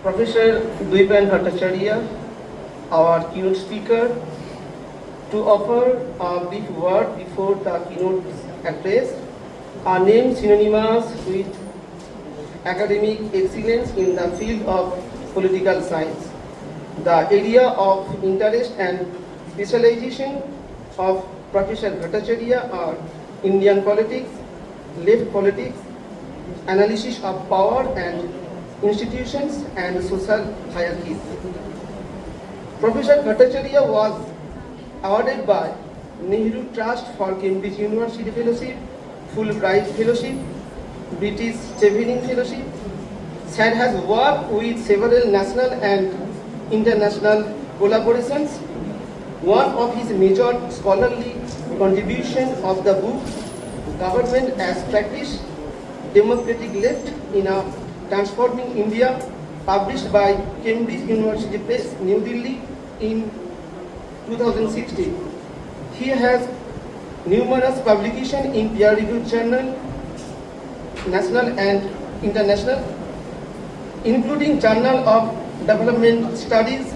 Professor Dwaipayan Bhattacharya, our keynote speaker, to offer a brief word before the keynote address, are named synonymous with academic excellence in the field of political science. The area of interest and specialization of Professor Bhattacharya are Indian politics, left politics, analysis of power and institutions, and social hierarchies. Professor Bhattacharya was awarded by Nehru Trust for Cambridge University Fellowship, Fulbright Fellowship, British Chevening Fellowship. Sir has worked with several national and international collaborations. One of his major scholarly contributions of the book Government as Practice, Democratic Left in a Transforming India, published by Cambridge University Press, New Delhi in 2016. He has numerous publications in peer-reviewed journals, national and international, including Journal of Development Studies,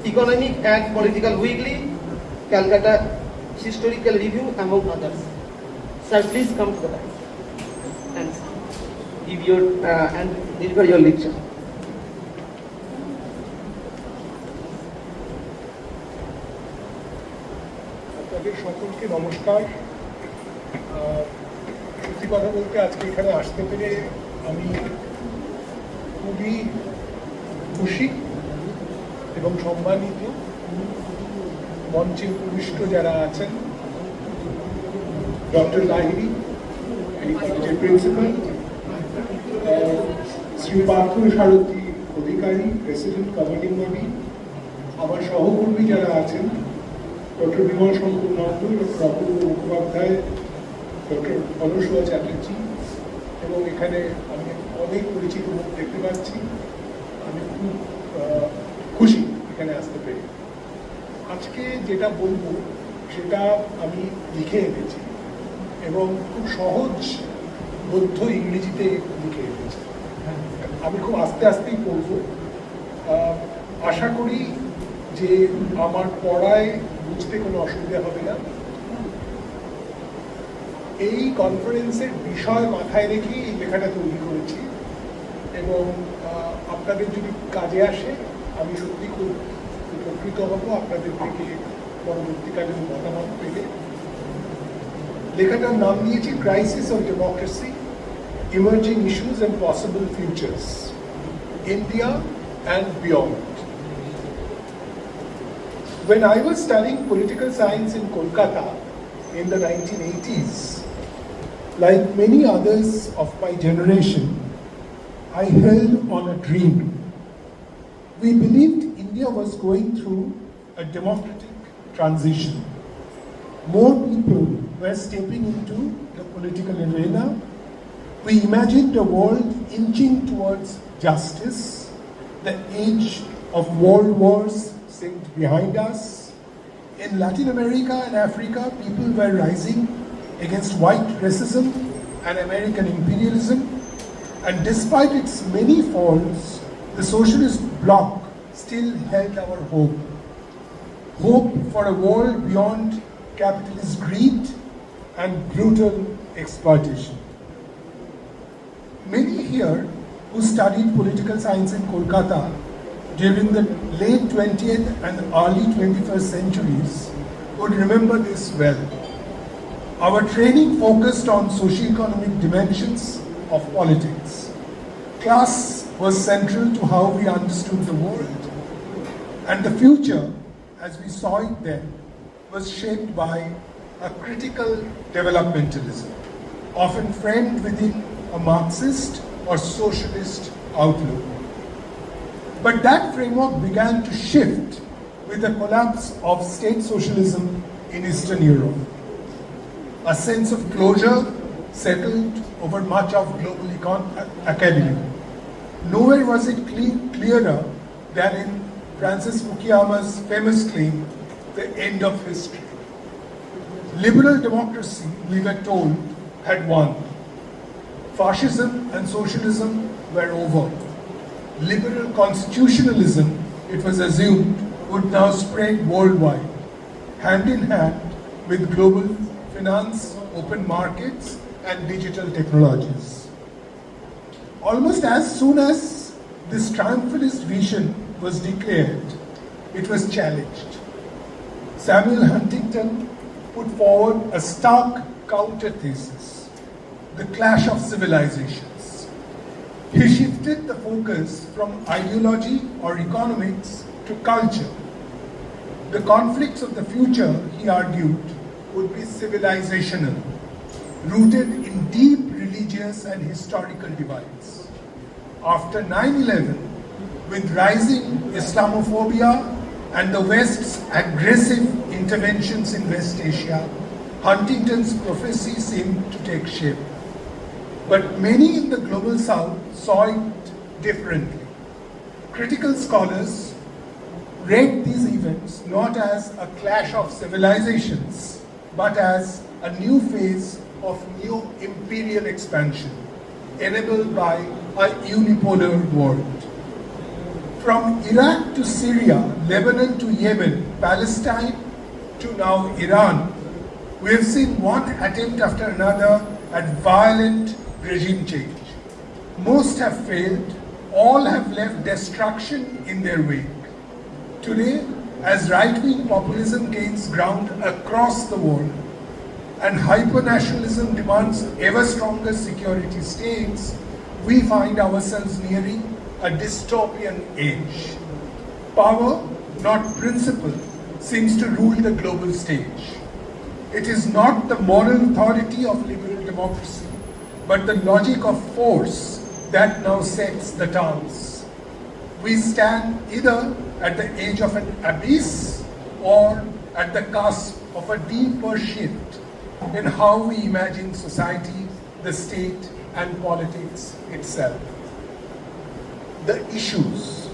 Economic and Political Weekly, Calcutta Historical Review, among others. Sir, please come to the line and give your and deliver your lecture. আপনাদের সকলকে নমস্কার। সত্যি কথা বলতে আজকে এখানে আসতে পেরে আমি খুবই খুশি এবং সম্মানিত। মঞ্চে উপবিষ্ট যারা আছেন, ডক্টর লাহিড়ী, এই কলেজের প্রিন্সিপাল, শ্রী পার্থ সারথী অধিকারী, প্রেসিডেন্ট কমিটিং বডি, আমার সহকর্মী যারা আছেন, ডক্টর বিমল শঙ্কর নন্দ, ডক্টর অপূর্ব মুখোপাধ্যায়, ডক্টর অনুসূয়া চ্যাটার্জি, এবং এখানে আমি অনেক পরিচিত মুখ দেখতে পাচ্ছি। আমি খুব খুশি এখানে আসতে পেরে। আজকে যেটা বলবো সেটা আমি লিখে এনেছি এবং খুব সহজ বৌদ্ধ ইংরেজিতে লিখে এনেছি। আমি খুব আস্তে আস্তেই পড়ব। আশা করি যে আমার পড়ায় বুঝতে কোনো অসুবিধা হবে না। এই কনফারেন্সের বিষয় মাথায় রেখেই এই লেখাটা তৈরি করেছি এবং আপনাদের যদি কাজে আসে আমি সত্যি খুব উপকৃত হব আপনাদের থেকে পরবর্তীকালে মতামত পেলে। লেখাটার নাম দিয়েছি crisis of democracy, emerging issues and possible futures, India and beyond. When I was studying political science in Kolkata in the 1980s, like many others of my generation, I held on a dream. We believed India was going through a democratic transition. More people were stepping into the political arena. We imagined a world inching towards justice, the age of world wars seemed behind us. In Latin America and Africa, people were rising against white racism and American imperialism. And despite its many faults, the socialist bloc still held our hope. Hope for a world beyond capitalist greed and brutal exploitation. Many here who studied political science in Kolkata during the late 20th and early 21st centuries would remember this well. Our training focused on socio-economic dimensions of politics. Class was central to how we understood the world, and the future, as we saw it then, was shaped by a critical developmentalism, often framed within a Marxist or socialist outlook. But that framework began to shift with the collapse of state socialism in Eastern Europe. A sense of closure settled over much of global academia. Nowhere was it clearer than in Francis Fukuyama's famous claim, the end of history. Liberal democracy, we were told, had won. Fascism and socialism were over. liberal constitutionalism, it was assumed, would now spread worldwide, hand in hand with global finance, open markets, and digital technologies. Almost as soon as this triumphalist vision was declared, it was challenged. Samuel Huntington put forward a stark counter-thesis, the clash of civilizations. He shifted the focus from ideology or economics to culture. The conflicts of the future, he argued, would be civilizational, rooted in deep religious and historical divides. After 9/11, with rising Islamophobia and the West's aggressive interventions in West Asia, Huntington's prophecy seemed to take shape. But many in the global South saw it differently. Critical scholars read these events not as a clash of civilizations, but as a new phase of new imperial expansion, enabled by a unipolar world. From Iraq to Syria, Lebanon to Yemen, Palestine to now Iran, we have seen one attempt after another at violent regime change. Most have failed, all have left destruction in their wake. Today, as right-wing populism gains ground across the world and hyper-nationalism demands ever stronger security states, we find ourselves nearing a dystopian age. Power, not principle, seems to rule the global stage. It is not the moral authority of liberal democracy, but the logic of force that now sets the terms. We stand either at the edge of an abyss or at the cusp of a deeper shift in how we imagine society, the state, and politics itself. The issues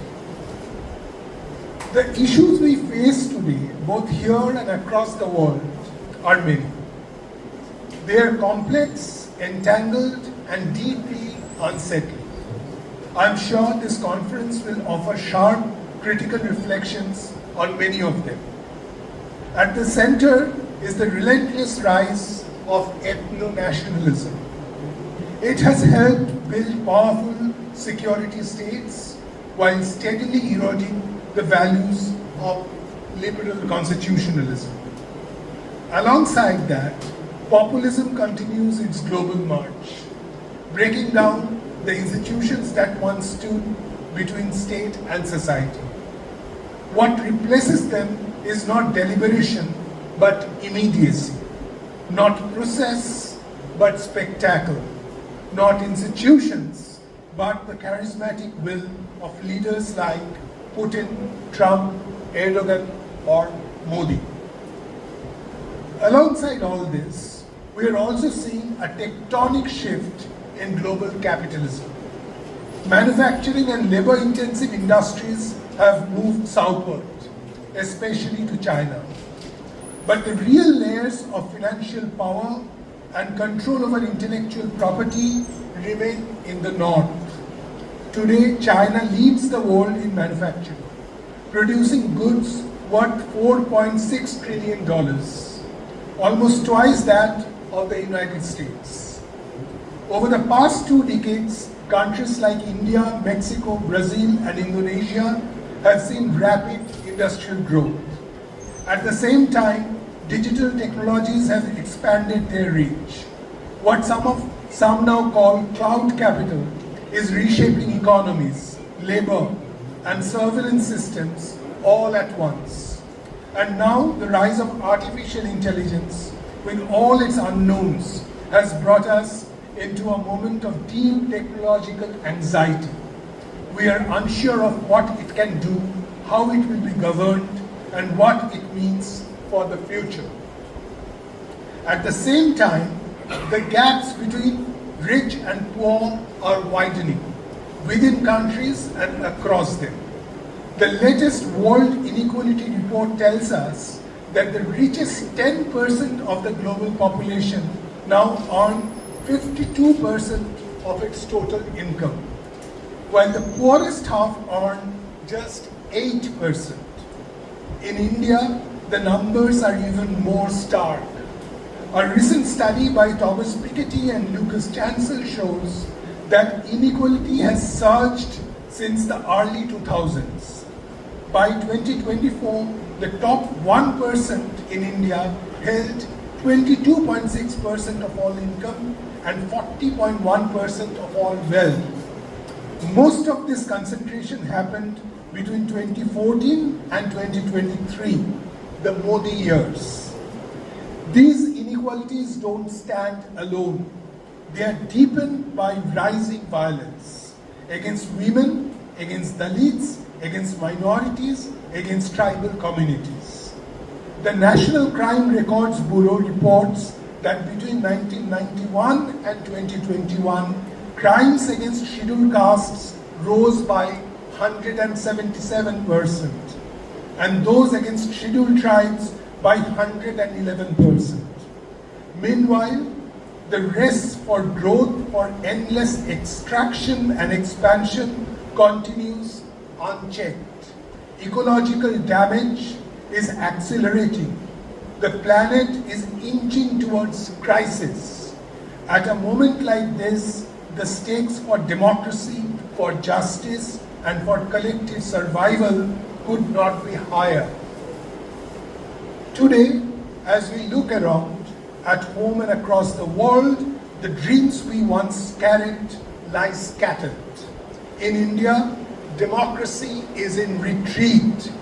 we face today, both here and across the world, are many. They are complex, entangled, and deeply unsettling. I'm sure this conference will offer sharp, critical reflections on many of them. At the center is the relentless rise of ethno-nationalism. It has helped build powerful security states while steadily eroding the values of liberal constitutionalism. Alongside that, populism continues its global march, breaking down the institutions that once stood between state and society. What replaces them is not deliberation, but immediacy, not process, but spectacle, not institutions, but the charismatic will of leaders like Putin, Trump, Erdogan, or Modi. Alongside all this, we are also seeing a tectonic shift in global capitalism. Manufacturing and labor-intensive industries have moved southward, especially to China. But the real layers of financial power and control over intellectual property remain in the north. Today, China leads the world in manufacturing, producing goods worth $4.6 trillion, almost twice that of the United States. Over the past 2 decades, countries like India, Mexico, Brazil, and Indonesia have seen rapid industrial growth. At the same time, digital technologies have expanded their reach. What some now call cloud capital is reshaping economies, labor, and surveillance systems all at once. And now the rise of artificial intelligence, with all its unknowns, has brought us into a moment of deep technological anxiety. We are unsure of what it can do, how it will be governed, and what it means for the future. At the same time, the gaps between rich and poor are widening within countries and across them. The latest World Inequality Report tells us that the richest 10% of the global population now earn 52% of its total income. while the poorest half earn just 8%. In India, the numbers are even more stark. A recent study by Thomas Piketty and Lucas Chancel shows that inequality has surged since the early 2000s. By 2024, the top 1% in India held 22.6% of all income and 40.1% of all wealth. Most of this concentration happened between 2014 and 2023, the Modi years. These inequalities don't stand alone. They are deepened by rising violence against women, against Dalits, against minorities, against tribal communities. The National Crime Records Bureau reports that between 1991 and 2021, crimes against scheduled castes rose by 177%, and those against scheduled tribes by 111%. Meanwhile, the race for growth, for endless extraction and expansion continues unchecked. Ecological damage is accelerating. The planet is inching towards crisis. At a moment like this, the stakes for democracy, for justice, and for collective survival could not be higher. Today, as we look around, at home and across the world, the dreams we once carried lie scattered. In India, democracy is in retreat.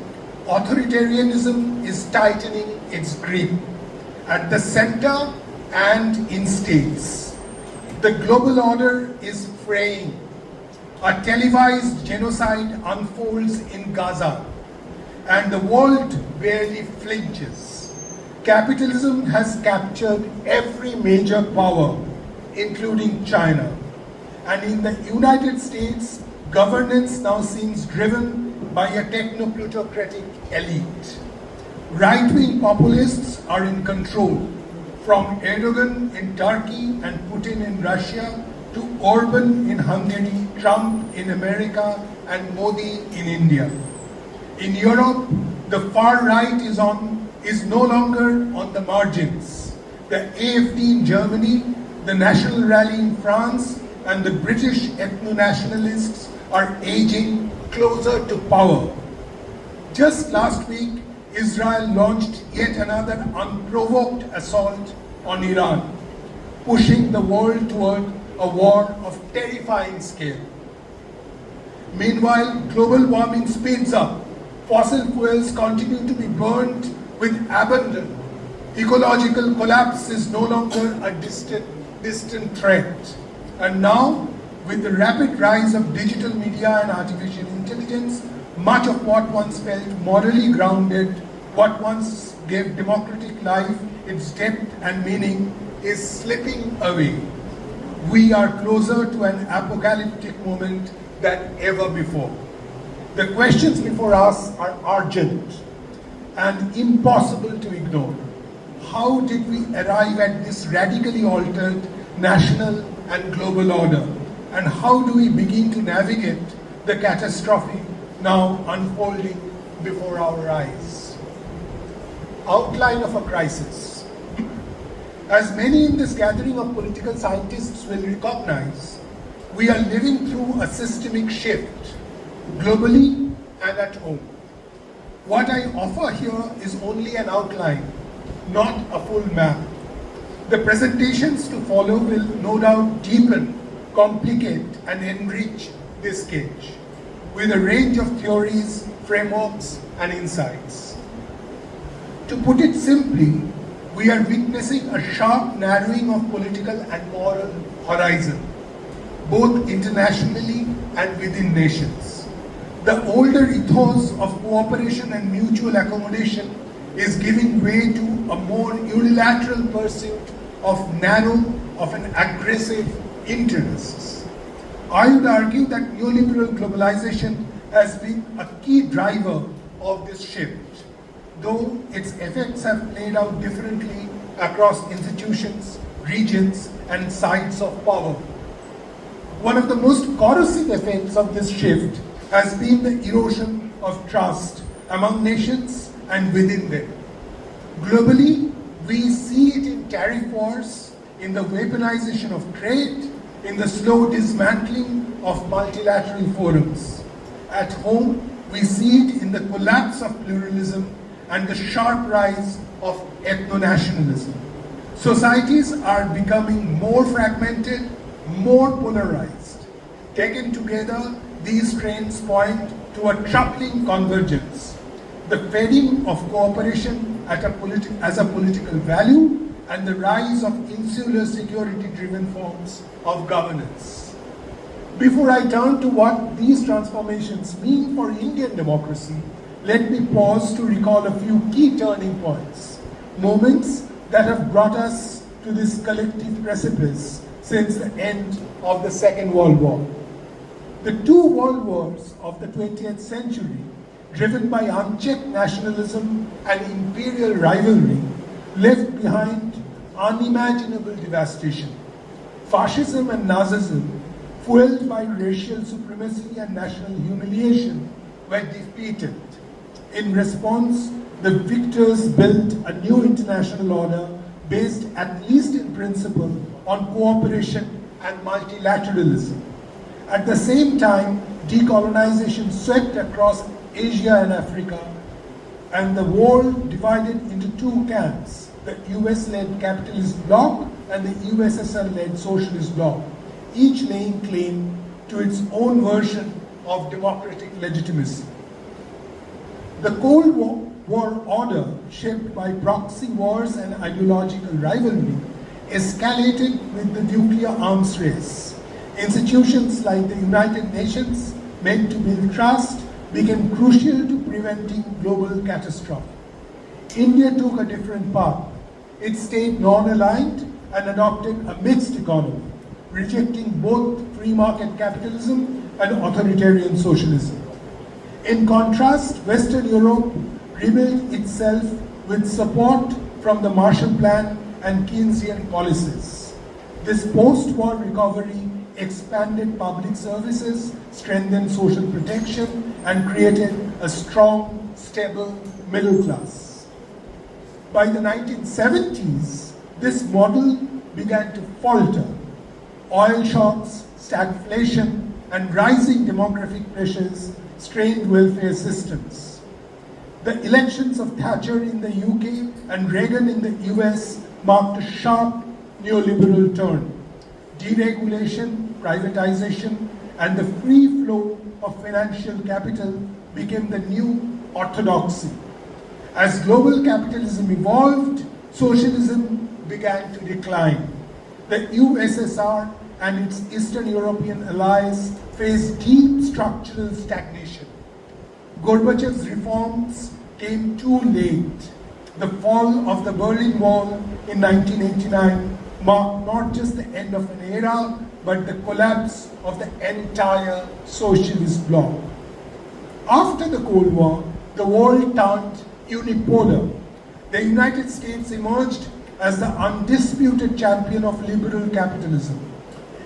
Authoritarianism is tightening its grip at the center and in states. The global order is fraying. A televised genocide unfolds in Gaza, and the world barely flinches. Capitalism has captured every major power, including China. And in the United States, governance now seems driven by a techno-plutocratic elite. Right-wing populists are in control, from Erdogan in Turkey and Putin in Russia to Orban in Hungary, Trump in America, and Modi in India. In Europe, the far right is no longer on the margins. The AfD in Germany, the National Rally in France, and the British ethno-nationalists are edging closer to power. Just last week, Israel launched yet another unprovoked assault on Iran, pushing the world toward a war of terrifying scale. Meanwhile, global warming speeds up. Fossil fuels continue to be burned with abandon. Ecological collapse is no longer a distant threat. And now, with the rapid rise of digital media and artificial intelligence, much of what once felt morally grounded, what once gave democratic life its depth and meaning, is slipping away. We are closer to an apocalyptic moment than ever before. The questions before us are urgent and impossible to ignore. How did we arrive at this radically altered national and global order? And how do we begin to navigate the catastrophe now unfolding before our eyes? Outline of a crisis. As many in this gathering of political scientists will recognize, we are living through a systemic shift, globally and at home. What I offer here is only an outline, not a full map. The presentations to follow will no doubt deepen, complicate, and enrich this sketch with a range of theories, frameworks, and insights. To put it simply, we are witnessing a sharp narrowing of political and moral horizon, both internationally and within nations. The older ethos of cooperation and mutual accommodation is giving way to a more unilateral pursuit of an aggressive interests. I would argue that neoliberal globalization has been a key driver of this shift, though its effects have played out differently across institutions, regions, and sites of power. One of the most corrosive effects of this shift has been the erosion of trust among nations and within them. Globally, we see it in tariff wars, in the weaponization of trade, in the slow dismantling of multilateral forums. At home, we see it in the collapse of pluralism and the sharp rise of ethno-nationalism. Societies are becoming more fragmented, more polarized. Taken together, these trends point to a troubling convergence. The fading of cooperation as a political value and the rise of insular security-driven forms of governance. Before I turn to what these transformations mean for Indian democracy, let me pause to recall a few key turning points, moments that have brought us to this collective precipice since the end of the Second World War. The two world wars of the 20th century, driven by unchecked nationalism and imperial rivalry, left behind unimaginable devastation. Fascism and Nazism, fueled by racial supremacy and national humiliation, were defeated. In response, the victors built a new international order based, at least in principle, on cooperation and multilateralism. At the same time, decolonization swept across Asia and Africa, and the world divided into two camps, the US-led capitalist bloc and the USSR-led socialist bloc, each laying claim to its own version of democratic legitimacy. The Cold War order, shaped by proxy wars and ideological rivalry, escalated with the nuclear arms race. Institutions like the United Nations, meant to build trust, became crucial to preventing global catastrophe. India took a different path. It stayed non-aligned and adopted a mixed economy, rejecting both free market capitalism and authoritarian socialism. In contrast, Western Europe rebuilt itself with support from the Marshall Plan and Keynesian policies. This post-war recovery expanded public services, strengthened social protection, and created a strong, stable middle class. By the 1970s, this model began to falter. Oil shocks, stagflation, and rising demographic pressures strained welfare systems. The elections of Thatcher in the UK and Reagan in the US marked a sharp neoliberal turn. Deregulation, privatization, and the free flow of financial capital became the new orthodoxy. As global capitalism evolved, socialism began to decline. The USSR and its Eastern European allies faced deep structural stagnation. Gorbachev's reforms came too late. The fall of the Berlin Wall in 1989 marked not just the end of an era, but the collapse of the entire socialist bloc. After the Cold War, the world turned unipolar. The United States emerged as the undisputed champion of liberal capitalism.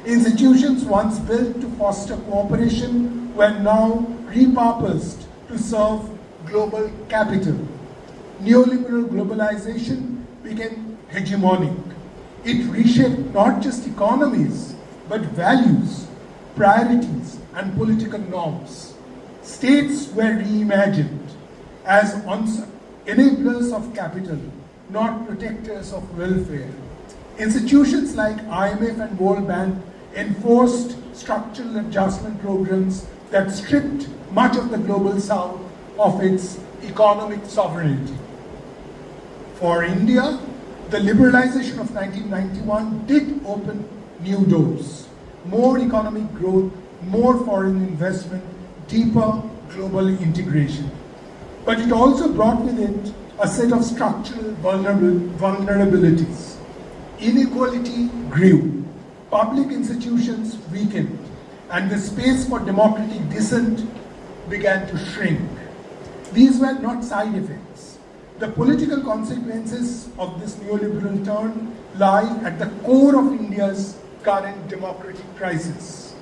Institutions once built to foster cooperation were now repurposed to serve global capital. Neoliberal globalization became hegemonic. It reshaped not just economies, but values, priorities, and political norms. States were reimagined as enablers of capital, not protectors of welfare. Institutions like IMF and World Bank enforced structural adjustment programs that stripped much of the global south of its economic sovereignty. For India, the liberalization of 1991 did open new doors. More economic growth, more foreign investment, deeper global integration. But it also brought with it a set of structural vulnerabilities. Inequality grew, public institutions weakened, and the space for democratic dissent began to shrink. These were not side effects. The political consequences of this neoliberal turn lie at the core of India's current democratic crisis.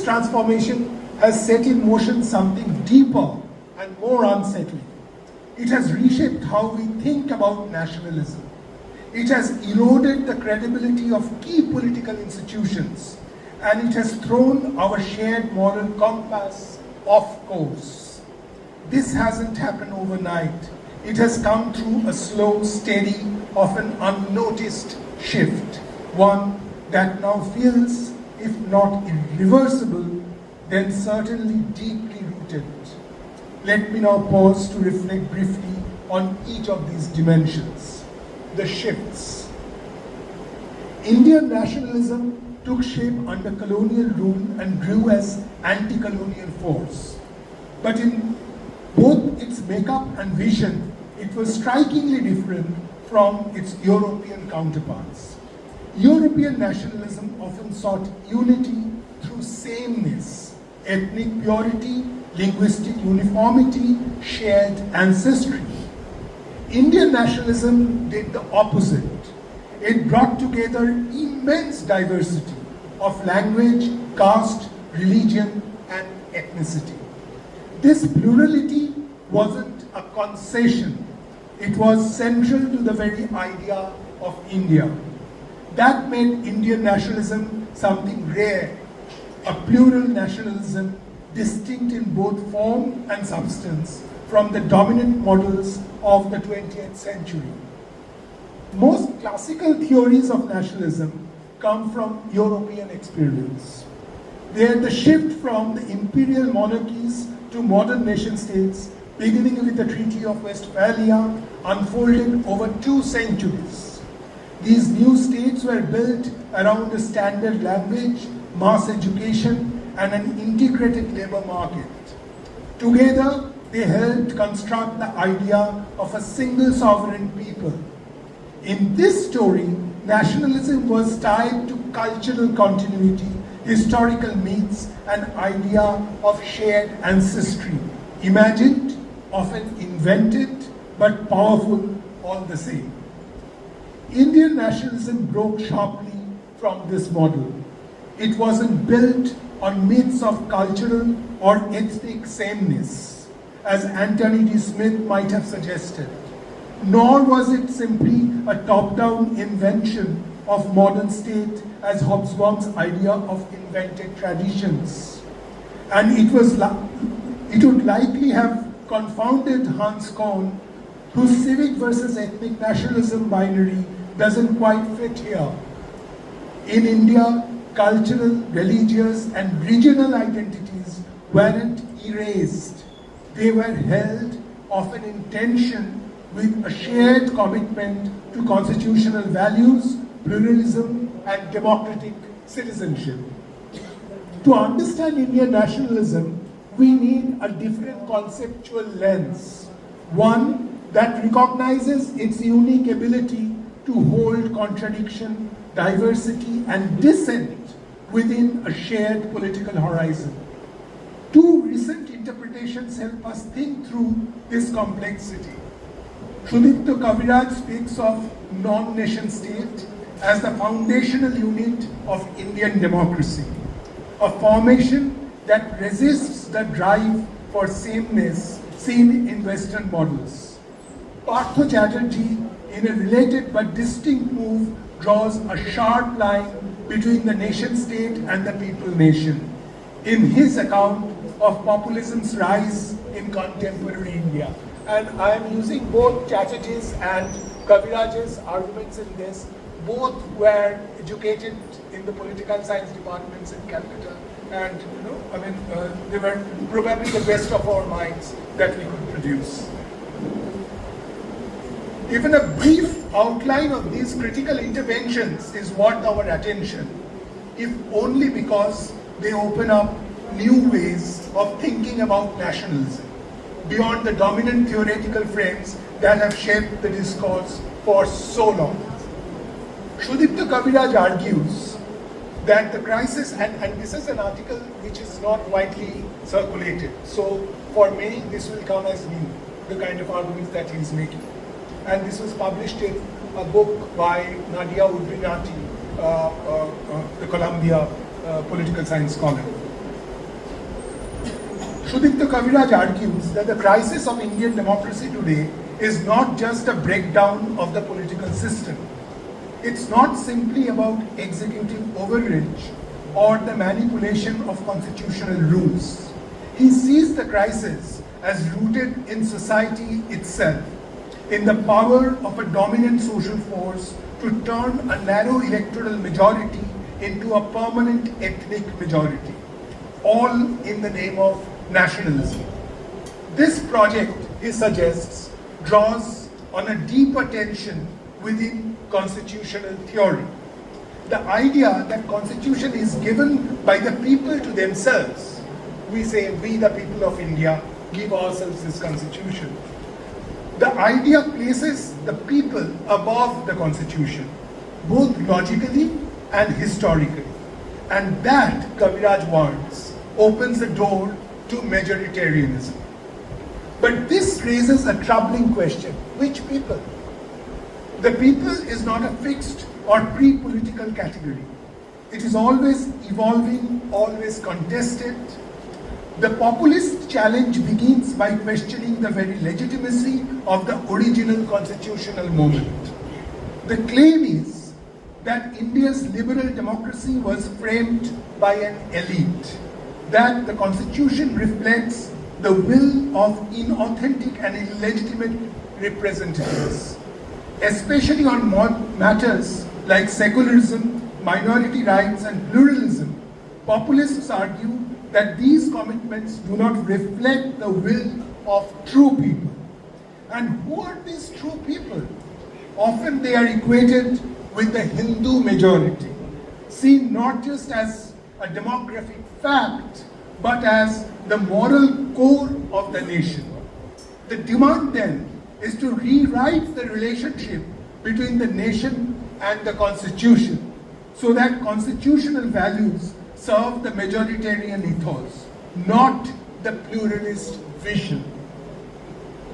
This transformation has set in motion something deeper and more unsettling. It has reshaped how we think about nationalism. It has eroded the credibility of key political institutions, and it has thrown our shared moral compass off course. This hasn't happened overnight. It has come through a slow, steady, often unnoticed shift, one that now feels, if not irreversible, then certainly deeply rooted. Let me now pause to reflect briefly on each of these dimensions. The shifts. Indian nationalism took shape under colonial rule and grew as anti-colonial force. But in both its makeup and vision, it was strikingly different from its European counterparts. European nationalism often sought unity through sameness, ethnic purity, linguistic uniformity, shared ancestry. Indian nationalism did the opposite. It brought together immense diversity of language, caste, religion, and ethnicity. This plurality wasn't a concession. It was central to the very idea of India. That made Indian nationalism something rare, a plural nationalism distinct in both form and substance from the dominant models of the 20th century. Most classical theories of nationalism come from European experience. They are the shift from the imperial monarchies to modern nation states, beginning with the Treaty of Westphalia, unfolded over 2 centuries. These new states were built around a standard language, mass education, and an integrated labor market. Together, they helped construct the idea of a single sovereign people. In this story, nationalism was tied to cultural continuity, historical myths, and idea of shared ancestry, imagined, often invented, but powerful all the same. Indian nationalism broke sharply from this model. It wasn't built on myths of cultural or ethnic sameness, as Anthony D. Smith might have suggested. Nor was it simply a top-down invention of modern state as Hobsbawm's idea of invented traditions. And it would likely have confounded Hans Kohn, whose civic versus ethnic nationalism binary doesn't quite fit here. In India, cultural, religious, and regional identities weren't erased. They were held, often in tension, with a shared commitment to constitutional values, pluralism, and democratic citizenship. To understand Indian nationalism, we need a different conceptual lens, one that recognizes its unique ability to hold contradiction, diversity, and dissent within a shared political horizon. 2 recent interpretations help us think through this complexity. Sudipto Kaviraj speaks of non-nation state as the foundational unit of Indian democracy, a formation that resists the drive for sameness seen in Western models. Partho Chatterjee, in a related but distinct move, draws a sharp line between the nation state and the people nation in his account of populism's rise in contemporary India. And I am using both Chatterjee's and Kaviraj's arguments in this. Both were educated in the political science departments in Calcutta, and they were probably the best of our minds that we could produce. Even a brief outline of these critical interventions is worth our attention, if only because they open up new ways of thinking about nationalism, beyond the dominant theoretical frames that have shaped the discourse for so long. Sudipto Kaviraj argues that the crisis, and this is an article which is not widely circulated, so for many this will come as new, the kind of arguments that he is making. And this was published in a book by Nadia Udrinati, the Columbia political science scholar. Sudipta Kaviraj argues that the crisis of Indian democracy today is not just a breakdown of the political system. It's not simply about executive overreach or the manipulation of constitutional rules. He sees the crisis as rooted in society itself, in the power of a dominant social force to turn a narrow electoral majority into a permanent ethnic majority, all in the name of nationalism. This project, he suggests, draws on a deeper tension within constitutional theory. The idea that constitution is given by the people to themselves. We say, we the people of India give ourselves this constitution. The idea places the people above the constitution, both logically and historically. And that, Kaviraj warns, opens the door to majoritarianism. But this raises a troubling question. Which people? The people is not a fixed or pre-political category. It is always evolving, always contested. The populist challenge begins by questioning the very legitimacy of the original constitutional moment. The claim is that India's liberal democracy was framed by an elite, that the constitution reflects the will of inauthentic and illegitimate representatives, especially on matters like secularism, minority rights, and pluralism. Populists argue that these commitments do not reflect the will of true people. And who are these true people? Often they are equated with the Hindu majority, seen not just as a demographic fact, but as the moral core of the nation. The demand then is to rewrite the relationship between the nation and the constitution, so that constitutional values serve the majoritarian ethos, not the pluralist vision.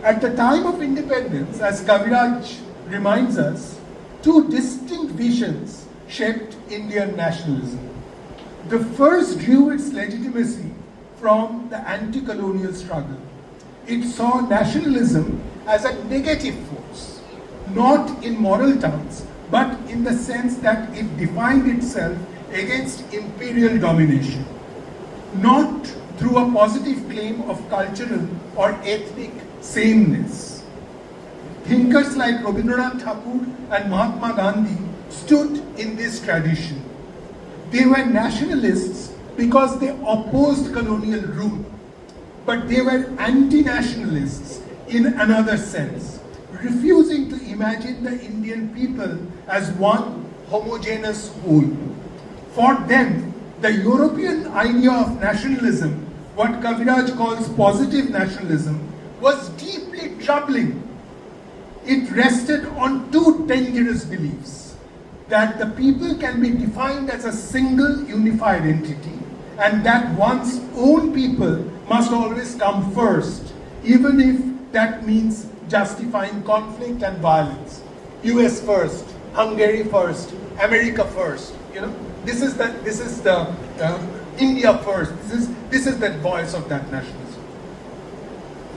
At the time of independence, as Kaviraj reminds us, two distinct visions shaped Indian nationalism. The first drew its legitimacy from the anti-colonial struggle. It saw nationalism as a negative force, not in moral terms, but in the sense that it defined itself against imperial domination, not through a positive claim of cultural or ethnic sameness. Thinkers like Rabindranath Tagore and Mahatma Gandhi stood in this tradition. They were nationalists because they opposed colonial rule, but they were anti-nationalists in another sense, refusing to imagine the Indian people as one homogeneous whole. For them, the European idea of nationalism, what Kaviraj calls positive nationalism, was deeply troubling. It rested on two dangerous beliefs: that the people can be defined as a single unified entity, and that one's own people must always come first, even if that means justifying conflict and violence. US first, Hungary first, America first. This is the India first. This is the voice of that nationalism.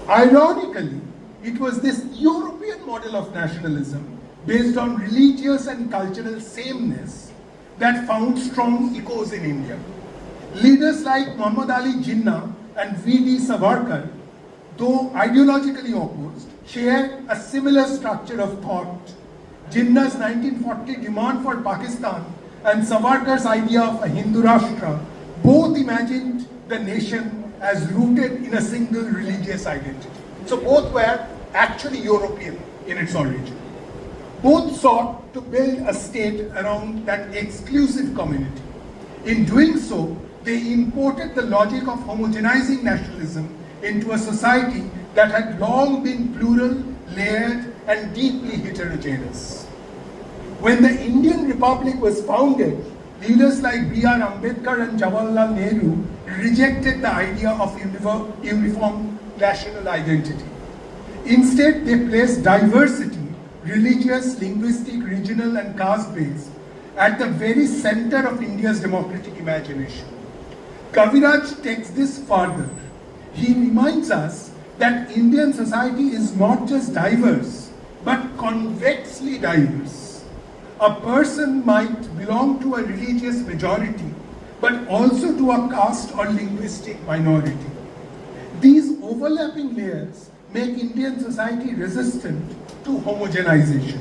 Ironically, it was this European model of nationalism, based on religious and cultural sameness, that found strong echoes in India. Leaders like Muhammad Ali Jinnah and V.D. Savarkar, though ideologically opposed, share a similar structure of thought. Jinnah's 1940 demand for Pakistan and Savarkar's idea of a Hindu Rashtra both imagined the nation as rooted in a single religious identity. So both were actually European in its origin. Both sought to build a state around that exclusive community. In doing so, they imported the logic of homogenizing nationalism into a society that had long been plural, layered, and deeply heterogeneous. When the Indian Republic was founded, leaders like B.R. Ambedkar and Jawaharlal Nehru rejected the idea of uniform national identity. Instead, they placed diversity, religious, linguistic, regional, and caste-based, at the very center of India's democratic imagination. Kaviraj takes this further. he reminds us that Indian society is not just diverse, but convexly diverse. A person might belong to a religious majority, but also to a caste or linguistic minority. These overlapping layers make Indian society resistant to homogenization.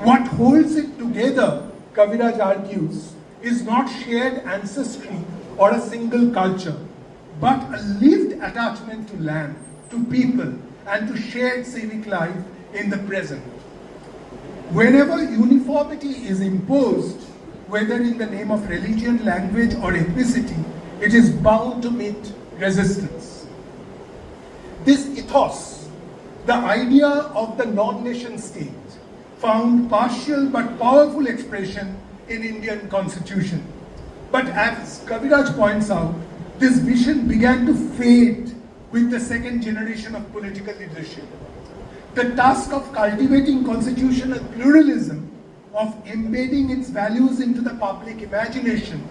What holds it together, Kaviraj argues, is not shared ancestry or a single culture, but a lived attachment to land, to people, and to shared civic life in the present. Whenever uniformity is imposed, whether in the name of religion, language, or ethnicity, it is bound to meet resistance. This ethos, the idea of the non-nation state, found partial but powerful expression in Indian constitution. But as Kaviraj points out, this vision began to fade with the second generation of political leadership. The task of cultivating constitutional pluralism, of embedding its values into the public imagination,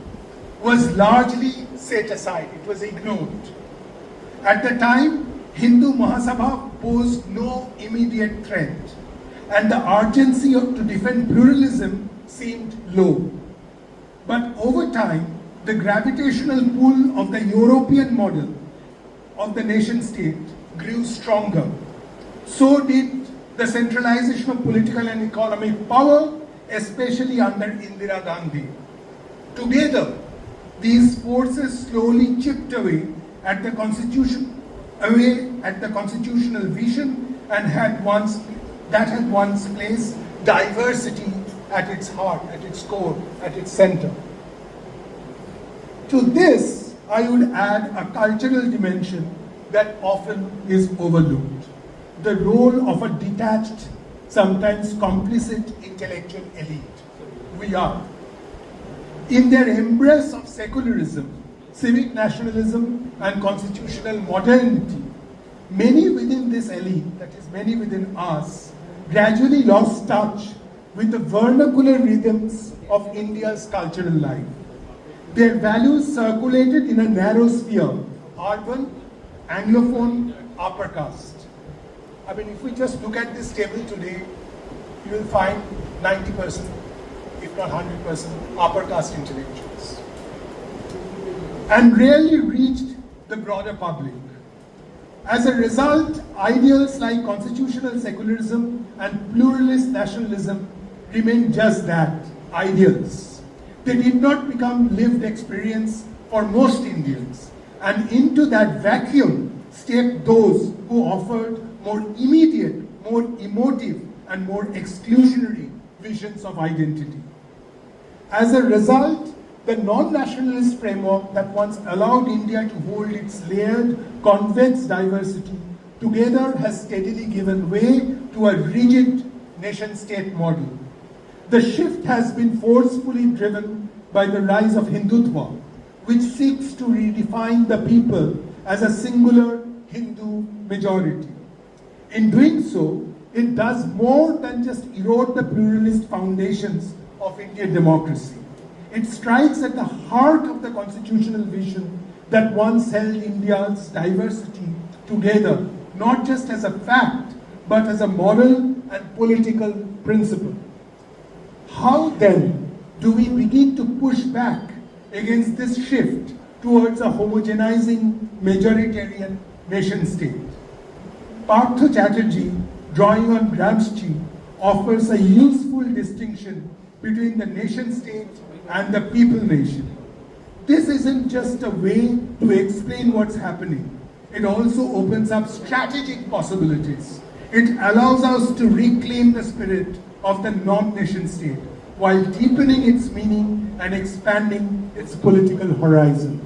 was largely set aside. It was ignored. At the time, Hindu Mahasabha posed no immediate threat, and the urgency to defend pluralism seemed low. But over time, the gravitational pull of the European model of the nation state grew stronger. So did the centralization of political and economic power, especially under Indira Gandhi. Together, these forces slowly chipped away at the constitutional vision and had once placed diversity at its heart, at its core, at its center. To this, I would add a cultural dimension that often is overlooked: the role of a detached, sometimes complicit intellectual elite. We are. In their embrace of secularism, civic nationalism, and constitutional modernity, many within this elite, that is, many within us, gradually lost touch with the vernacular rhythms of India's cultural life. Their values circulated in a narrow sphere: urban, Anglophone, upper caste. I mean, if we just look at this table today, you will find 90%, if not 100%, upper caste intellectuals, and rarely reached the broader public. As a result, ideals like constitutional secularism and pluralist nationalism remain just that, ideals. They did not become lived experience for most Indians, and into that vacuum stepped those who offered more immediate, more emotive, and more exclusionary visions of identity. As a result, the non-nationalist framework that once allowed India to hold its layered, convex diversity together has steadily given way to a rigid nation-state model. The shift has been forcefully driven by the rise of Hindutva, which seeks to redefine the people as a singular Hindu majority. In doing so, it does more than just erode the pluralist foundations of Indian democracy. It strikes at the heart of the constitutional vision that once held India's diversity together, not just as a fact, but as a moral and political principle. How then do we begin to push back against this shift towards a homogenizing majoritarian nation state? Partha Chatterjee, drawing on Gramsci, offers a useful distinction between the nation state and the people nation. This isn't just a way to explain what's happening. It also opens up strategic possibilities. It allows us to reclaim the spirit of the non-nation state while deepening its meaning and expanding its political horizon.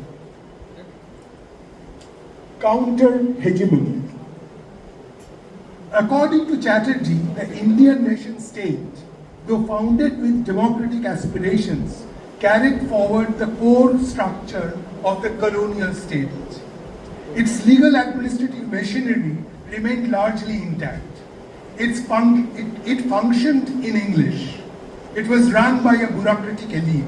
Counter-hegemony. According to Chatterjee, the Indian nation state, though founded with democratic aspirations, carried forward the core structure of the colonial state. Its legal administrative machinery remained largely intact. It functioned in English. It was run by a bureaucratic elite.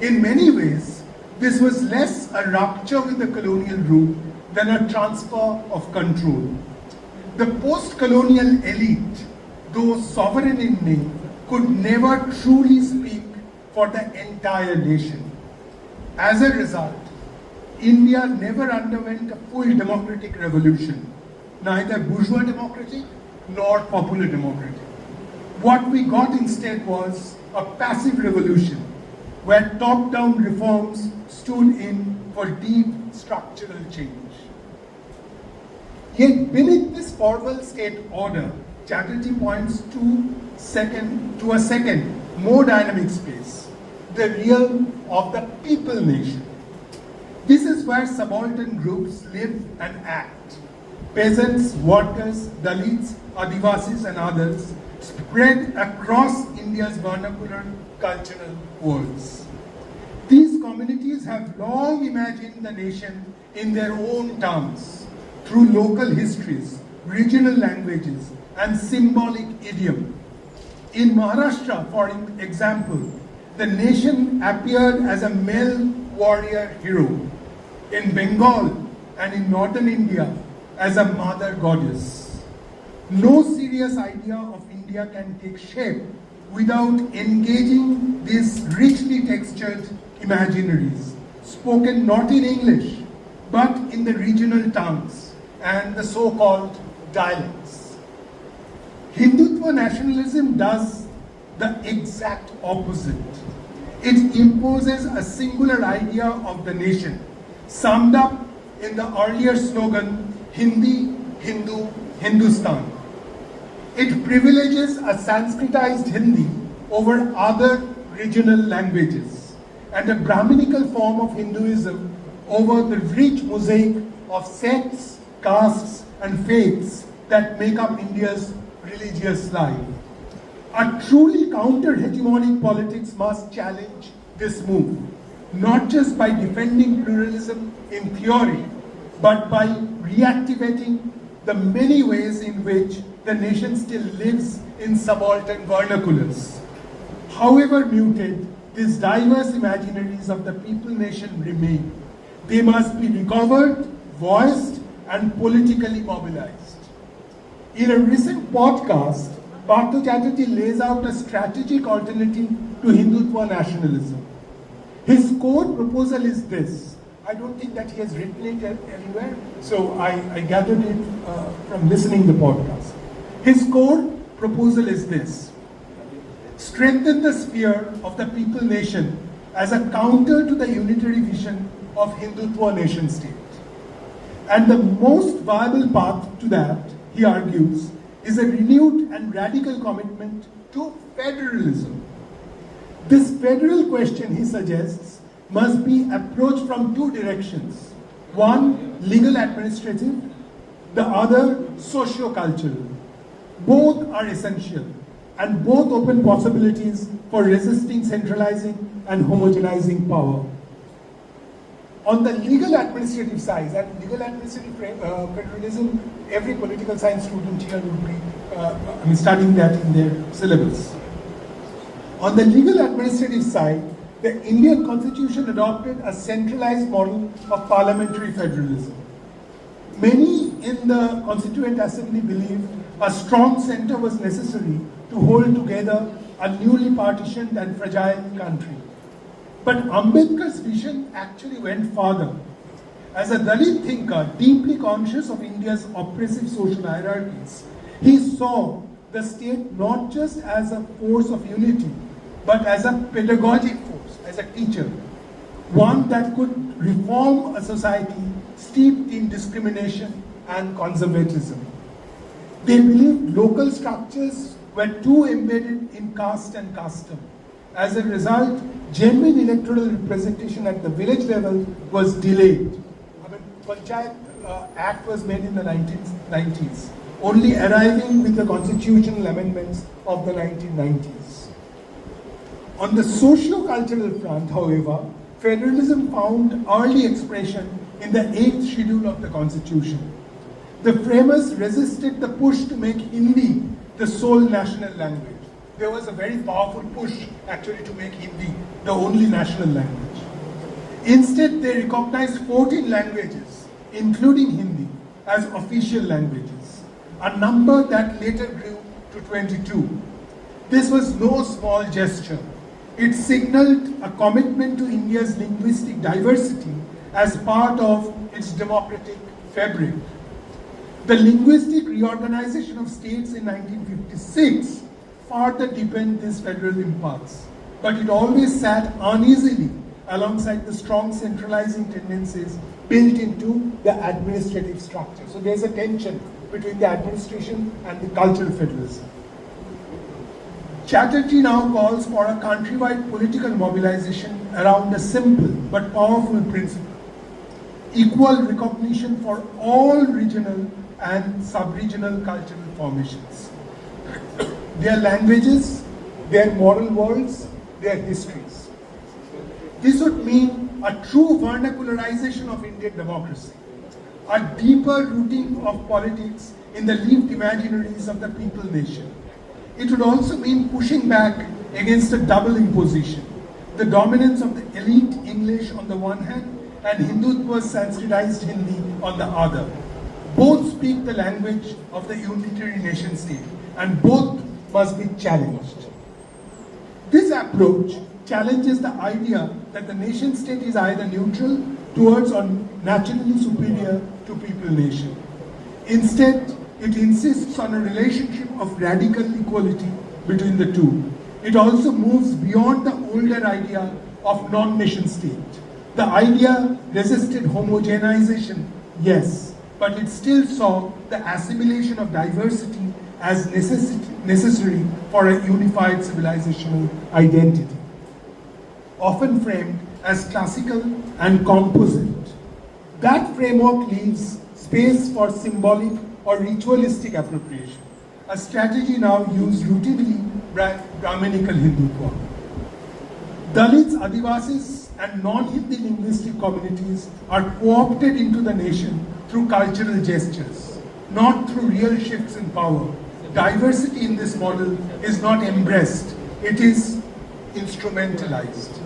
In many ways, This was less a rupture with the colonial rule than a transfer of control. The post-colonial elite, though sovereign in name, could never truly speak for the entire nation. As a result, India never underwent a full democratic revolution, neither bourgeois democratic nor popular democratic. What we got instead was a passive revolution, where top-down reforms stood in for deep structural change. Yet beneath this formal state order, Chatterjee points to a second, more dynamic space, the realm of the people nation. This is where subaltern groups live and act. Peasants, workers, Dalits, Adivasis and others spread across India's vernacular cultural worlds. These communities have long imagined the nation in their own terms, through local histories, regional languages, and symbolic idiom. In Maharashtra, for example, the nation appeared as a male warrior hero. In Bengal and in northern India, as a mother goddess. No serious idea of India can take shape without engaging these richly textured imaginaries, spoken not in English, but in the regional tongues and the so-called dialects. Hindutva nationalism does the exact opposite. It imposes a singular idea of the nation, summed up in the earlier slogan, Hindi, Hindu, Hindustan. It privileges a Sanskritized Hindi over other regional languages and a Brahminical form of Hinduism over the rich mosaic of sects, castes, and faiths that make up India's religious life. A truly counter-hegemonic politics must challenge this move, not just by defending pluralism in theory, but by reactivating the many ways in which the nation still lives in subaltern vernaculars. However muted, these diverse imaginaries of the people nation remain. They must be recovered, voiced, and politically mobilized. In a recent podcast, Bhattacharya lays out a strategic alternative to Hindutva nationalism. His core proposal is this. I don't think that he has written it anywhere, so I gathered it from listening to the podcast. His core proposal is this: strengthen the sphere of the people nation as a counter to the unitary vision of Hindutva nation state. And the most viable path to that, he argues, is a renewed and radical commitment to federalism. This federal question, he suggests, must be approached from two directions. One, legal administrative, the other, socio-cultural. Both are essential, and both open possibilities for resisting centralizing and homogenizing power. On the legal administrative side, and legal administrative federalism, every political science student here would be studying that in their syllabus. On the legal administrative side, the Indian Constitution adopted a centralized model of parliamentary federalism. Many in the Constituent Assembly believed a strong center was necessary to hold together a newly partitioned and fragile country. But Ambedkar's vision actually went farther. As a Dalit thinker, deeply conscious of India's oppressive social hierarchies, he saw the state not just as a force of unity, but as a pedagogic force, as a teacher, one that could reform a society steeped in discrimination and conservatism. They believed local structures were too embedded in caste and custom. As a result, genuine electoral representation at the village level was delayed. Panchayat Act was made in the 1990s, only arriving with the constitutional amendments of the 1990s. On the socio-cultural front, however, federalism found early expression in the 8th schedule of the Constitution. The framers resisted the push to make Hindi the sole national language. There was a very powerful push actually to make Hindi the only national language. Instead, they recognized 14 languages, including Hindi, as official languages, a number that later grew to 22. This was no small gesture. It signaled a commitment to India's linguistic diversity as part of its democratic fabric. The linguistic reorganization of states in 1956 further deepened this federal impulse, but it always sat uneasily alongside the strong centralizing tendencies built into the administrative structure. So there's a tension between the administration and the cultural federalism. Chatterjee now calls for a countrywide political mobilization around a simple but powerful principle: equal recognition for all regional and sub-regional cultural formations, their languages, their moral worlds, their histories. This would mean a true vernacularization of Indian democracy, a deeper rooting of politics in the lived imaginaries of the people nation. It would also mean pushing back against a double imposition, the dominance of the elite English on the one hand and Hindutva's Sanskritized Hindi on the other. Both speak the language of the unitary nation state, and both must be challenged. This approach challenges the idea that the nation state is either neutral towards or naturally superior to people nation. Instead, it insists on a relationship of radical equality between the two. It also moves beyond the older idea of non-nation state. The idea resisted homogenization, yes, but it still saw the assimilation of diversity as necessary for a unified civilizational identity, often framed as classical and composite. That framework leaves space for symbolic or ritualistic appropriation, a strategy now used routinely by Brahminical Hindutva. Dalits, Adivasis, and non-Hindi linguistic communities are co-opted into the nation through cultural gestures, not through real shifts in power. Diversity in this model is not embraced, it is instrumentalized.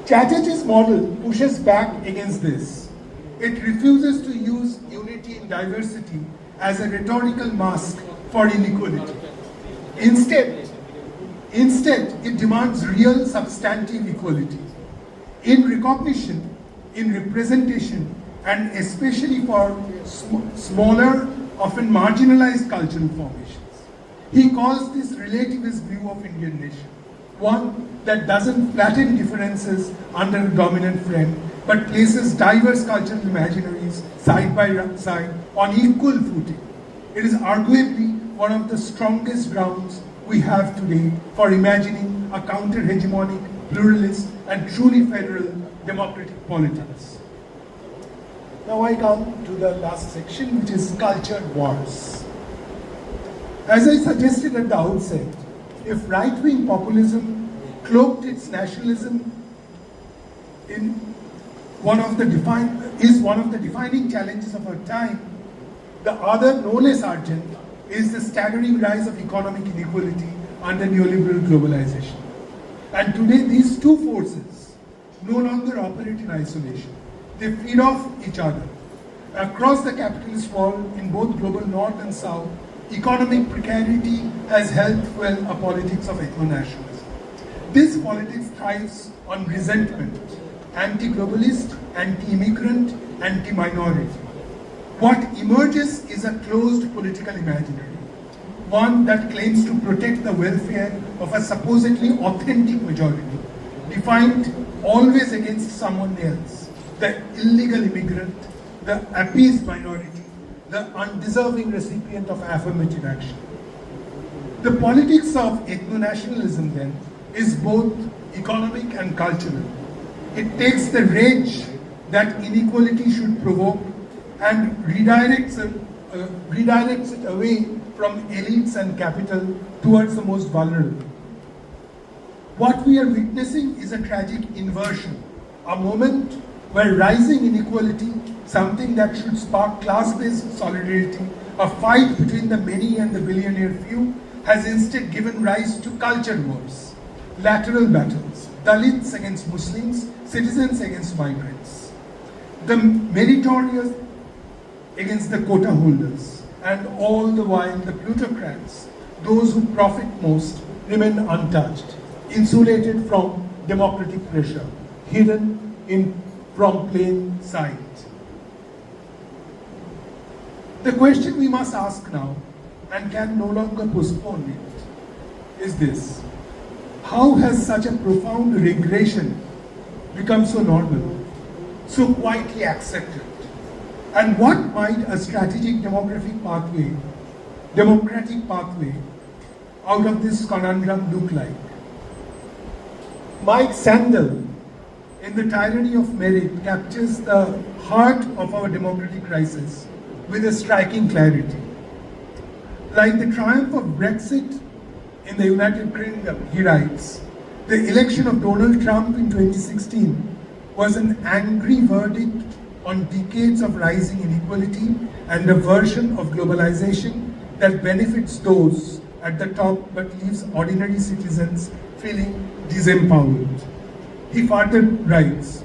Chatterjee's model pushes back against this. It refuses to use unity in diversity as a rhetorical mask for inequality. Instead, it demands real substantive equality in recognition, in representation, and especially for smaller, often marginalized cultural formations. He calls this relativist view of Indian nation, one that doesn't flatten differences under a dominant frame, but places diverse cultural imaginaries side by side on equal footing. It is arguably one of the strongest grounds we have today for imagining a counter-hegemonic, pluralist, and truly federal democratic politics. Now I come to the last section, which is culture wars. As I suggested at the outset, if right-wing populism cloaked its nationalism in one of the defining challenges of our time, the other, no less urgent, is the staggering rise of economic inequality under neoliberal globalization. And today, these two forces no longer operate in isolation. They feed off each other. Across the capitalist world, in both global north and south, economic precarity has helped fuel a politics of ethno-nationalism. This politics thrives on resentment, anti-globalist, anti-immigrant, anti-minority. What emerges is a closed political imaginary, one that claims to protect the welfare of a supposedly authentic majority, defined always against someone else, the illegal immigrant, the appeased minority, the undeserving recipient of affirmative action. The politics of ethno-nationalism then is both economic and cultural. It takes the rage that inequality should provoke and redirects it away from elites and capital towards the most vulnerable. What we are witnessing is a tragic inversion, a moment where rising inequality, something that should spark class-based solidarity, a fight between the many and the billionaire few, has instead given rise to culture wars, lateral battles, Dalits against Muslims, citizens against migrants, the meritorious against the quota holders, and all the while the plutocrats, those who profit most, remain untouched, insulated from democratic pressure, hidden from plain sight. The question we must ask now, and can no longer postpone it, is this: how has such a profound regression become so normal, so quietly accepted? And what might a strategic democratic pathway out of this conundrum look like? Mike Sandel, in The Tyranny of Merit, captures the heart of our democratic crisis with a striking clarity. Like the triumph of Brexit in the United Kingdom, he writes, the election of Donald Trump in 2016 was an angry verdict on decades of rising inequality and a version of globalization that benefits those at the top but leaves ordinary citizens feeling disempowered. He further writes,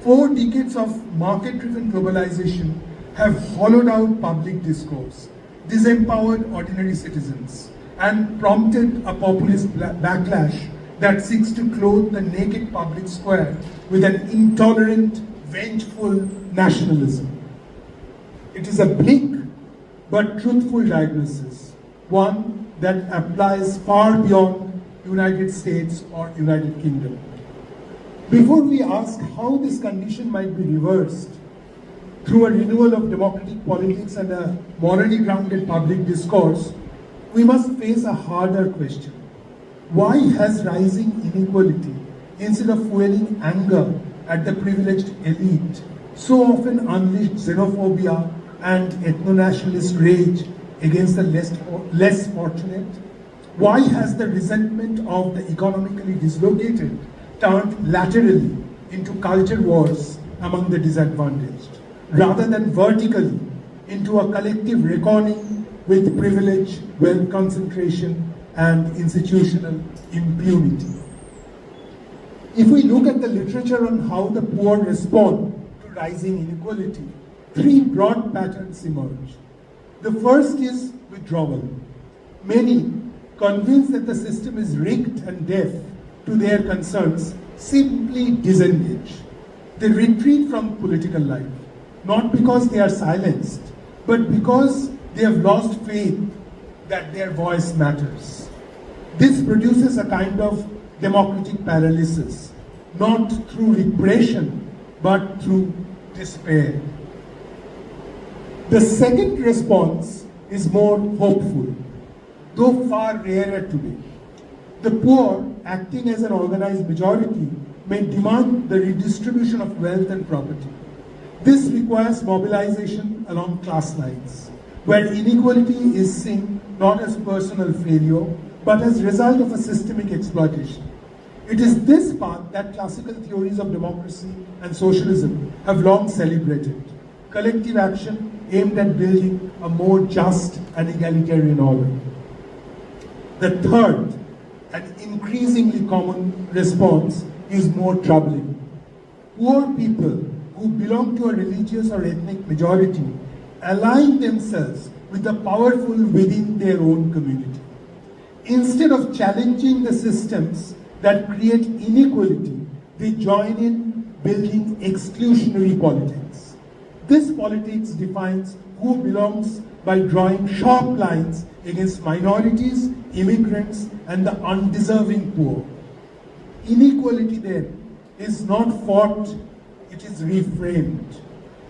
4 decades of market-driven globalization have hollowed out public discourse, disempowered ordinary citizens, and prompted a populist backlash that seeks to clothe the naked public square with an intolerant, vengeful nationalism. It is a bleak but truthful diagnosis, one that applies far beyond United States or United Kingdom. Before we ask how this condition might be reversed through a renewal of democratic politics and a morally grounded public discourse, we must face a harder question. Why has rising inequality, instead of fueling anger at the privileged elite, so often unleashed xenophobia and ethno-nationalist rage against the less fortunate? Why has the resentment of the economically dislocated turned laterally into culture wars among the disadvantaged, rather than vertically into a collective reckoning with privilege, wealth concentration, and institutional impunity? If we look at the literature on how the poor respond to rising inequality, 3 broad patterns emerge. The first is withdrawal. Many, convinced that the system is rigged and deaf to their concerns, simply disengage. They retreat from political life, not because they are silenced, but because they have lost faith that their voice matters. This produces a kind of democratic paralysis, not through repression, but through despair. The second response is more hopeful, though far rarer today. The poor, acting as an organized majority, may demand the redistribution of wealth and property. This requires mobilization along class lines, where inequality is seen not as personal failure, but as a result of a systemic exploitation. It is this path that classical theories of democracy and socialism have long celebrated: collective action aimed at building a more just and egalitarian order. The third and increasingly common response is more troubling. Poor people who belong to a religious or ethnic majority align themselves with the powerful within their own community. Instead of challenging the systems that create inequality, they join in building exclusionary politics. This politics defines who belongs by drawing sharp lines against minorities, immigrants, and the undeserving poor. Inequality then is not fought, it is reframed.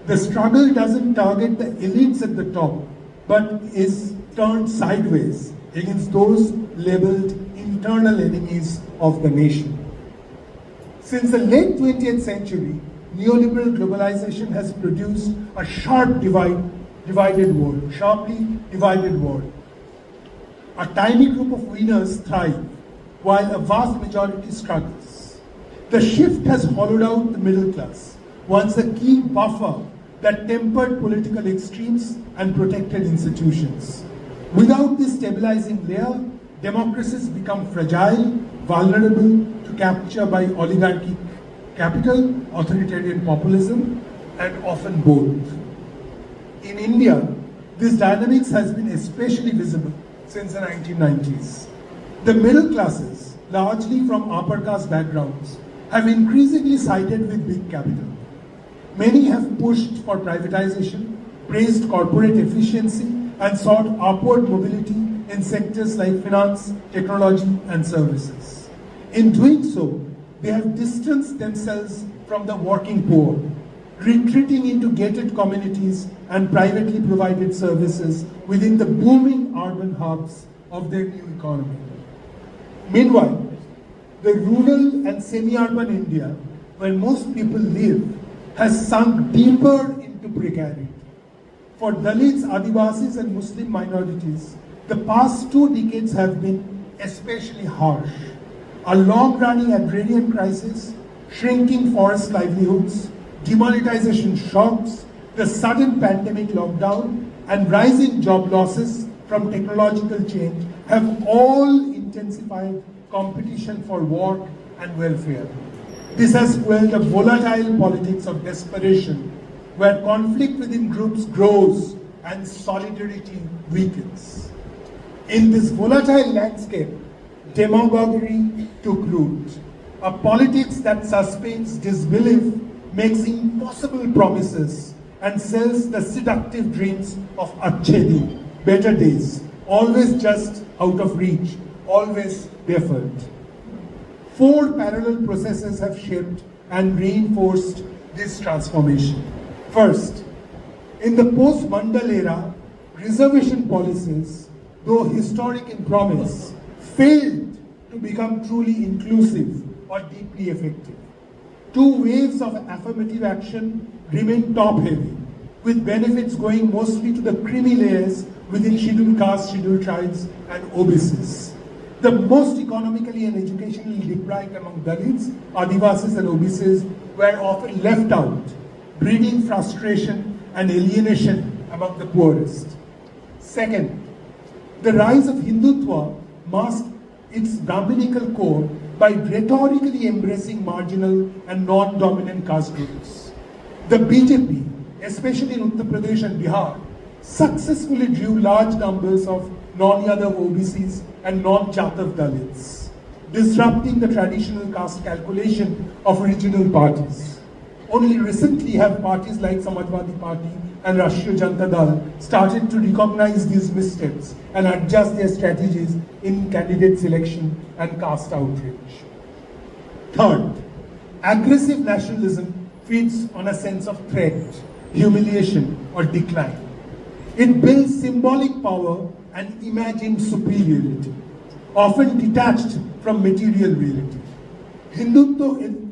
The struggle doesn't target the elites at the top, but is turned sideways against those labeled internal enemies of the nation. Since the late 20th century, neoliberal globalization has produced a sharply divided world. A tiny group of winners thrive, while a vast majority struggles. The shift has hollowed out the middle class, once a key buffer that tempered political extremes and protected institutions. Without this stabilizing layer, democracies become fragile, vulnerable to capture by oligarchic capital, authoritarian populism, and often both. In India, this dynamics has been especially visible since the 1990s. The middle classes, largely from upper caste backgrounds, have increasingly sided with big capital. Many have pushed for privatization, praised corporate efficiency, and sought upward mobility in sectors like finance, technology, and services. In doing so, they have distanced themselves from the working poor, retreating into gated communities and privately provided services within the booming urban hubs of their new economy. Meanwhile, the rural and semi-urban India, where most people live, has sunk deeper into precarity. For Dalits, Adivasis, and Muslim minorities, the past 2 decades have been especially harsh. A long-running agrarian crisis, shrinking forest livelihoods, demonetization shocks, the sudden pandemic lockdown, and rising job losses from technological change have all intensified competition for work and welfare. This has fueled a volatile politics of desperation, where conflict within groups grows and solidarity weakens. In this volatile landscape, demagoguery took root. A politics that sustains disbelief, makes impossible promises, and sells the seductive dreams of achhe, better days, always just out of reach, always deferred. 4 parallel processes have shaped and reinforced this transformation. First, in the post-Mandal era, reservation policies, though historic in promise, failed to become truly inclusive or deeply effective. 2 waves of affirmative action remained top-heavy, with benefits going mostly to the creamy layers within scheduled castes, scheduled tribes, and OBCs. The most economically and educationally deprived among Dalits, Adivasis, and OBCs were often left out, breeding frustration and alienation among the poorest. Second, the rise of Hindutva masked its Brahminical core by rhetorically embracing marginal and non-dominant caste groups. The BJP, especially in Uttar Pradesh and Bihar, successfully drew large numbers of non-Yadav OBCs and non-Jatav Dalits, disrupting the traditional caste calculation of regional parties. Only recently have parties like Samajwadi Party and Rashtriya Janata Dal started to recognize these missteps and adjust their strategies in candidate selection and caste outreach. Third, aggressive nationalism feeds on a sense of threat, humiliation, or decline. It builds symbolic power and imagined superiority, often detached from material reality. Hindutva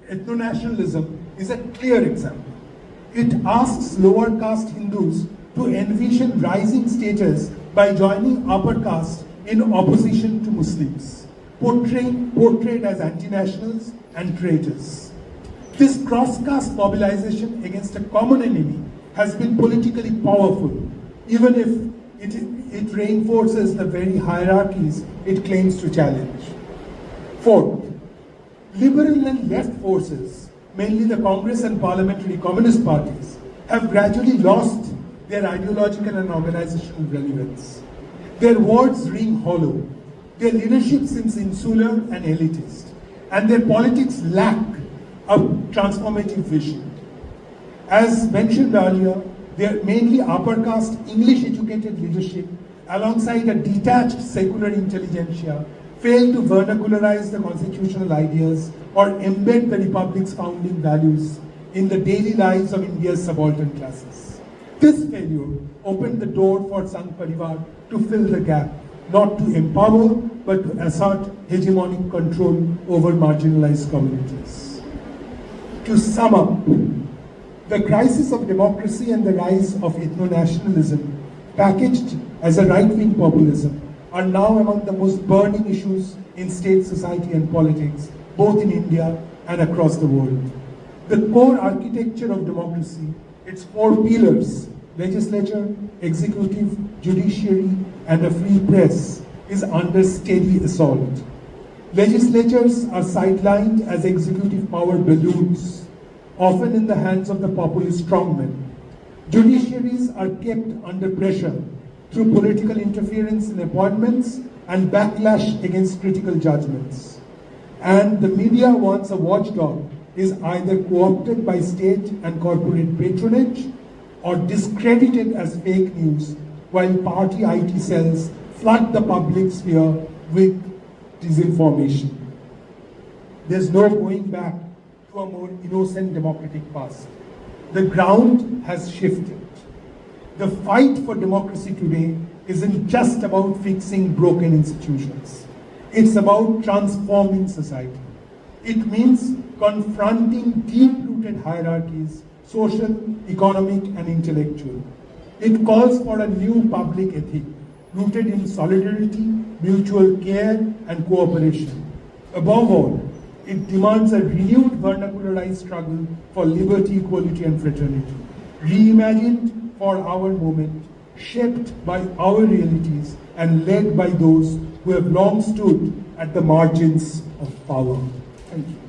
ethno-nationalism is a clear example. It asks lower caste Hindus to envision rising status by joining upper caste in opposition to Muslims, portrayed as anti-nationals and traitors. This cross-caste mobilization against a common enemy has been politically powerful, even if it reinforces the very hierarchies it claims to challenge. Fourth, liberal and left forces, mainly the Congress and parliamentary communist parties, have gradually lost their ideological and organizational relevance. Their words ring hollow. Their leadership seems insular and elitist, and their politics lack a transformative vision. As mentioned earlier, their mainly upper caste English-educated leadership, alongside a detached secular intelligentsia, failed to vernacularize the constitutional ideas or embed the Republic's founding values in the daily lives of India's subaltern classes. This failure opened the door for Sangh Parivar to fill the gap, not to empower, but to assert hegemonic control over marginalized communities. To sum up, the crisis of democracy and the rise of ethno-nationalism, packaged as a right-wing populism, are now among the most burning issues in state society and politics, both in India and across the world. The core architecture of democracy, its 4 pillars, legislature, executive, judiciary, and a free press, is under steady assault. Legislatures are sidelined as executive power balloons, often in the hands of the populist strongmen. Judiciaries are kept under pressure through political interference in appointments and backlash against critical judgments. And the media, once a watchdog, is either co-opted by state and corporate patronage or discredited as fake news, while party IT cells flood the public sphere with disinformation. There's no going back to a more innocent democratic past. The ground has shifted. The fight for democracy today isn't just about fixing broken institutions. It's about transforming society. It means confronting deep-rooted hierarchies, social, economic, and intellectual. It calls for a new public ethic rooted in solidarity, mutual care, and cooperation. Above all, it demands a renewed vernacularized struggle for liberty, equality, and fraternity, reimagined for our moment, shaped by our realities, and led by those who have long stood at the margins of power. Thank you.